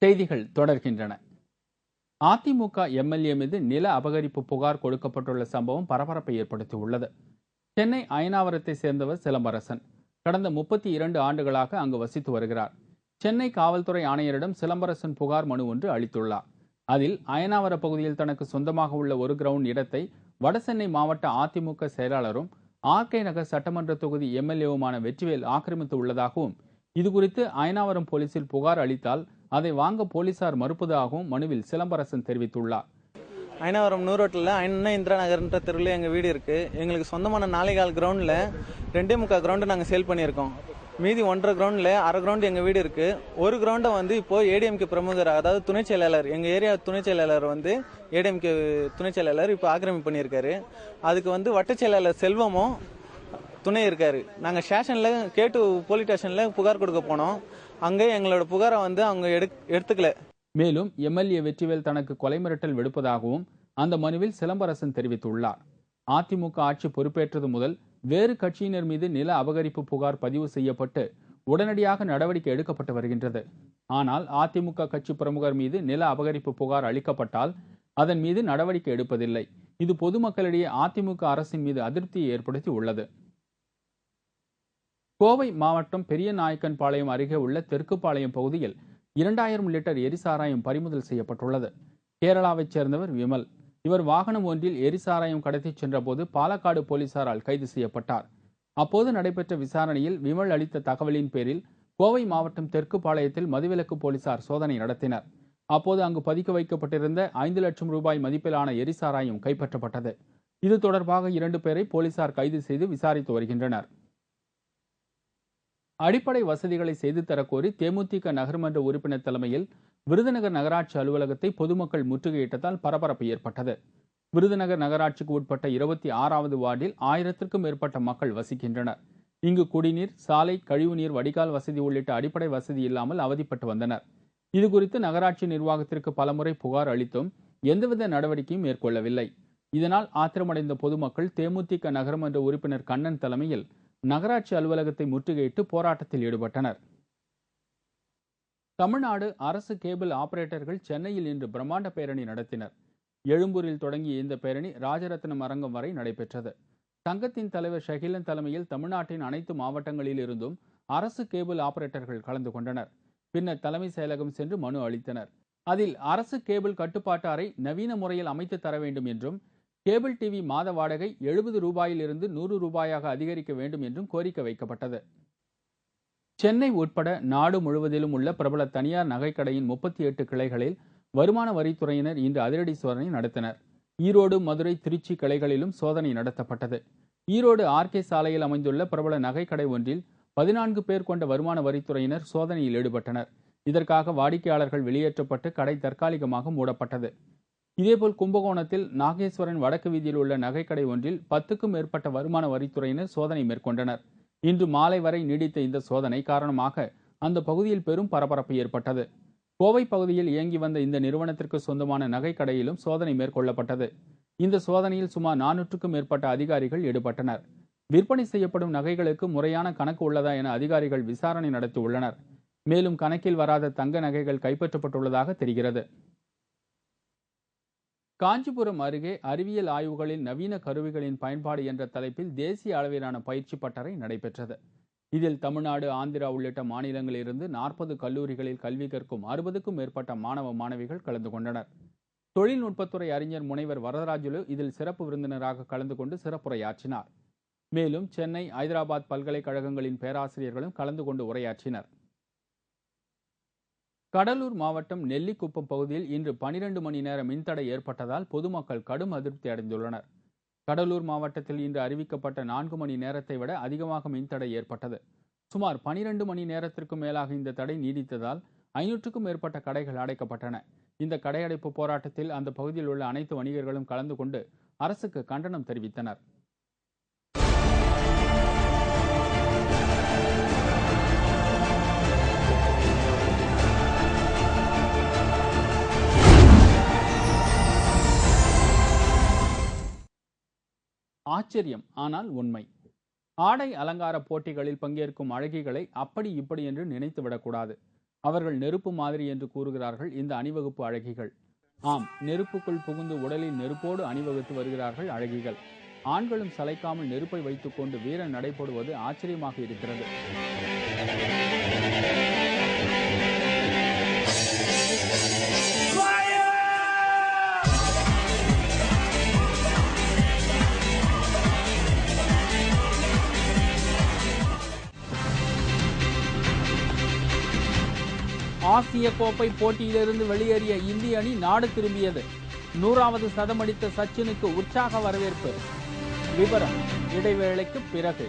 செய்திகள் தொடர்கின்றன. அதிமுக எம்எல்ஏ மீது நில அபகரிப்பு புகார் கொடுக்கப்பட்டுள்ள சம்பவம் பரபரப்பை ஏற்படுத்தியுள்ளது. சென்னை அயனாவரத்தை சேர்ந்தவர் சிலம்பரசன். கடந்த 32 ஆண்டுகளாக அங்கு வசித்து வருகிறார். சென்னை காவல்துறை ஆணையரிடம் சிலம்பரசன் புகார் மனு ஒன்று அளித்துள்ளார். அதில் அயனாவர பகுதியில் தனக்கு சொந்தமாக உள்ள 1 கிரவுண்ட் இடத்தை வடசென்னை மாவட்ட அதிமுக செயலாளரும் ஆர்கே நகர் சட்டமன்ற தொகுதி எம்எல்ஏவுமான வெற்றிவேல் ஆக்கிரமித்து உள்ளதாகவும், இதுகுறித்து அயனாவரம் போலீசில் புகார் அளித்தால் அதை வாங்க போலீசார் மறுப்பதாகவும் மனுவில் சிலம்பரசன் தெரிவித்துள்ளார். அயனாவரம் நூரோட்டில் அண்ணா இந்திரா நகர்ன்ற தெருவில் எங்கள் வீடு இருக்குது. எங்களுக்கு சொந்தமான 4.25 கிரவுண்டில் 2.25 கிரவுண்டு நாங்கள் சேல் பண்ணியிருக்கோம். மீதி 1.5 கிரவுண்டில் 1/2 கிரவுண்டு எங்கள் வீடு இருக்குது. 1 கிரவுண்டை வந்து இப்போது ஏடிஎம்கே பிரமுகர், அதாவது துணை செயலாளர், எங்கள் ஏரியா துணை செயலாளர் வந்து ஏடிஎம்கே துணை செயலாளர் இப்போ ஆக்கிரமிப்பு பண்ணியிருக்காரு. அதுக்கு வந்து வட்ட செயலாளர் செல்வமும் துணை இருக்காரு. நாங்கள் ஸ்டேஷனில் கேட்டு போலீஸ் ஸ்டேஷனில் புகார் கொடுக்க போனோம். அங்கே எங்களோட புகாரை வந்து அவங்க எடுத்துக்கல. மேலும் எம்எல்ஏ வெற்றிவேல் தனக்கு கொலை மிரட்டல் விடுப்பதாகவும் அந்த மனுவில் சிலம்பரசன் தெரிவித்துள்ளார். அதிமுக ஆட்சி பொறுப்பேற்றது முதல் வேறு கட்சியினர் மீது நில அபகரிப்பு புகார் பதிவு செய்யப்பட்டு உடனடியாக நடவடிக்கை எடுக்கப்பட்டு வருகின்றது. ஆனால் அதிமுக கட்சி பிரமுகர் மீது நில அபகரிப்பு புகார் அளிக்கப்பட்டால் அதன் மீது நடவடிக்கை எடுப்பதில்லை. இது பொதுமக்களிடையே அதிமுக அரசின் மீது அதிருப்தியை ஏற்படுத்தி உள்ளது. கோவை மாவட்டம் பெரியநாயக்கன் பாளையம் அருகே உள்ள தெற்குப்பாளையம் பகுதியில் 2000 லிட்டர் எரிசாராயம் பறிமுதல் செய்யப்பட்டுள்ளது. கேரளாவைச் சேர்ந்தவர் விமல். இவர் வாகனம் ஒன்றில் எரிசாராயம் கடத்திச் சென்றபோது பாலக்காடு போலீசாரால் கைது செய்யப்பட்டார். அப்போது நடைபெற்ற விசாரணையில் விமல் அளித்த தகவலின் பேரில் கோவை மாவட்டம் தெற்குப்பாளையத்தில் மதுவிலக்கு போலீசார் சோதனை நடத்தினர். அப்போது அங்கு பதுக்கி வைக்கப்பட்டிருந்த 5 லட்சம் ரூபாய் மதிப்பிலான எரிசாராயம் கைப்பற்றப்பட்டது. இது தொடர்பாக 2 பேரை போலீசார் கைது செய்து விசாரித்து வருகின்றனர். அடிப்படை வசதிகளை செய்து தரக்கோரி தேமுதிக நகர்மன்ற உறுப்பினர் தலைமையில் விருதுநகர் நகராட்சி அலுவலகத்தை பொதுமக்கள் முற்றுகையிட்டதால் பரபரப்பு ஏற்பட்டது. விருதுநகர் நகராட்சிக்கு உட்பட்ட 26வது வார்டில் 1000த்திற்கும் மேற்பட்ட மக்கள் வசிக்கின்றனர். இங்கு குடிநீர், சாலை, கழிவுநீர் வடிகால் வசதி உள்ளிட்ட அடிப்படை வசதி இல்லாமல் அவதிப்பட்டு வந்தனர். இதுகுறித்து நகராட்சி நிர்வாகத்திற்கு பலமுறை புகார் அளித்தும் எந்தவித நடவடிக்கையும் மேற்கொள்ளவில்லை. இதனால் ஆத்திரமடைந்த பொதுமக்கள் தேமுதிக நகர்மன்ற உறுப்பினர் கண்ணன் தலைமையில் நகராட்சி அலுவலகத்தை முற்றுகையிட்டு போராட்டத்தில் ஈடுபட்டனர். தமிழ்நாடு அரசு கேபிள் ஆபரேட்டர்கள் சென்னையில் இன்று பிரம்மாண்ட பேரணி நடத்தினர். எழும்பூரில் தொடங்கிய இந்த பேரணி ராஜரத்னம் அரங்கம் வரை நடைபெற்றது. சங்கத்தின் தலைவர் ஷகிலன் தலைமையில் தமிழ்நாட்டின் அனைத்து மாவட்டங்களில் இருந்தும் அரசு கேபிள் ஆபரேட்டர்கள் கலந்து கொண்டனர். பின்னர் தலைமை செயலகம் சென்று மனு அளித்தனர். அதில் அரசு கேபிள் கட்டுப்பாட்டு அறை நவீன முறையில் அமைத்து தர வேண்டும் என்றும், கேபிள் டிவி மாத வாடகை 70 ரூபாயிலிருந்து 100 ரூபாயாக அதிகரிக்க வேண்டும் என்றும் கோரிக்கை வைக்கப்பட்டது. சென்னை உட்பட நாடு முழுவதிலும் உள்ள பிரபல தனியார் நகைக்கடையின் 38 கிளைகளில் வருமான வரித்துறையினர் இன்று அதிரடி சோதனை நடத்தினர். ஈரோடு, மதுரை, திருச்சி கிளைகளிலும் சோதனை நடத்தப்பட்டது. ஈரோடு ஆர்கே சாலையில் அமைந்துள்ள பிரபல நகைக்கடை ஒன்றில் 14 பேர் கொண்ட வருமான வரித்துறையினர் சோதனையில் ஈடுபட்டனர். இதற்காக வாடிக்கையாளர்கள் வெளியேற்றப்பட்டு கடை தற்காலிகமாக மூடப்பட்டது. இதேபோல் கும்பகோணத்தில் நாகேஸ்வரன் வடக்கு வீதியில் உள்ள நகைக்கடை ஒன்றில் 10க்கும் மேற்பட்ட வருமான வரித்துறையினர் சோதனை மேற்கொண்டனர். இன்று மாலை வரை நீடித்த இந்த சோதனை காரணமாக அந்த பகுதியில் பெரும் பரபரப்பு ஏற்பட்டது. கோவை பகுதியில் இயங்கி வந்த இந்த நிறுவனத்திற்கு சொந்தமான நகைக்கடையிலும் சோதனை மேற்கொள்ளப்பட்டது. இந்த சோதனையில் சுமார் 400க்கும் மேற்பட்ட அதிகாரிகள் ஈடுபட்டனர். விற்பனை செய்யப்படும் நகைகளுக்கு முறையான கணக்கு உள்ளதா என அதிகாரிகள் விசாரணை நடத்தியுள்ளனர். மேலும் கணக்கில் வராத தங்க நகைகள் கைப்பற்றப்பட்டுள்ளதாக தெரிகிறது. காஞ்சிபுரம் அருகே அறிவியல் ஆய்வுகளில் நவீன கருவிகளின் பயன்பாடு என்ற தலைப்பில் தேசிய அளவிலான பயிற்சி பட்டறை நடைபெற்றது. இதில் தமிழ்நாடு, ஆந்திரா உள்ளிட்ட மாநிலங்களிலிருந்து 40 கல்லூரிகளில் கல்வி கற்கும் 60க்கும் மேற்பட்ட மாணவ மாணவிகள் கலந்து கொண்டனர். தொழில்நுட்பத்துறை அறிஞர் முனைவர் வரதராஜுலு இதில் சிறப்பு விருந்தினராக கலந்து கொண்டு சிறப்புரையாற்றினார். மேலும் சென்னை, ஐதராபாத் பல்கலைக்கழகங்களின் பேராசிரியர்களும் கலந்து கொண்டு உரையாற்றினர். கடலூர் மாவட்டம் நெல்லிக்குப்பம் பகுதியில் இன்று 12 மணி நேர மின்தடை ஏற்பட்டதால் பொதுமக்கள் கடும் அதிருப்தி அடைந்துள்ளனர். கடலூர் மாவட்டத்தில் இன்று அறிவிக்கப்பட்ட 4 மணி நேரத்தை விட அதிகமாக மின்தடை ஏற்பட்டது. சுமார் 12 மணி நேரத்திற்கும் மேலாக இந்த தடை நீடித்ததால் 500க்கும் மேற்பட்ட கடைகள் அடைக்கப்பட்டன. இந்த கடையடைப்பு போராட்டத்தில் அந்த பகுதியில் உள்ள அனைத்து வணிகர்களும் கலந்து கொண்டு அரசுக்கு கண்டனம் தெரிவித்தனர். ஆச்சரியம், ஆனால் உண்மை. ஆடை அலங்கார போட்டிகளில் பங்கேற்கும் அழகிகளை அப்படி இப்படி என்று நினைத்து விடக்கூடாது. அவர்கள் நெருப்பு மாதிரி என்று கூறுகிறார்கள் இந்த அணிவகுப்பு அழகிகள். ஆம், நெருப்புக்குள் புகுந்து உடலில் நெருப்போடு அணிவகுத்து வருகிறார்கள் அழகிகள். ஆண்களும் சளைக்காமல் நெருப்பை வைத்துக் கொண்டு வீரன் நடைபோடுவது ஆச்சரியமாக இருக்கிறது. ஆசிய கோப்பை போட்டியிலிருந்து வெளியேறிய இந்திய அணி நாடு திரும்பியது. 100வது சதமடித்த சச்சினுக்கு உற்சாக வரவேற்பு. விவரம் இடைவேளைக்கு பிறகு.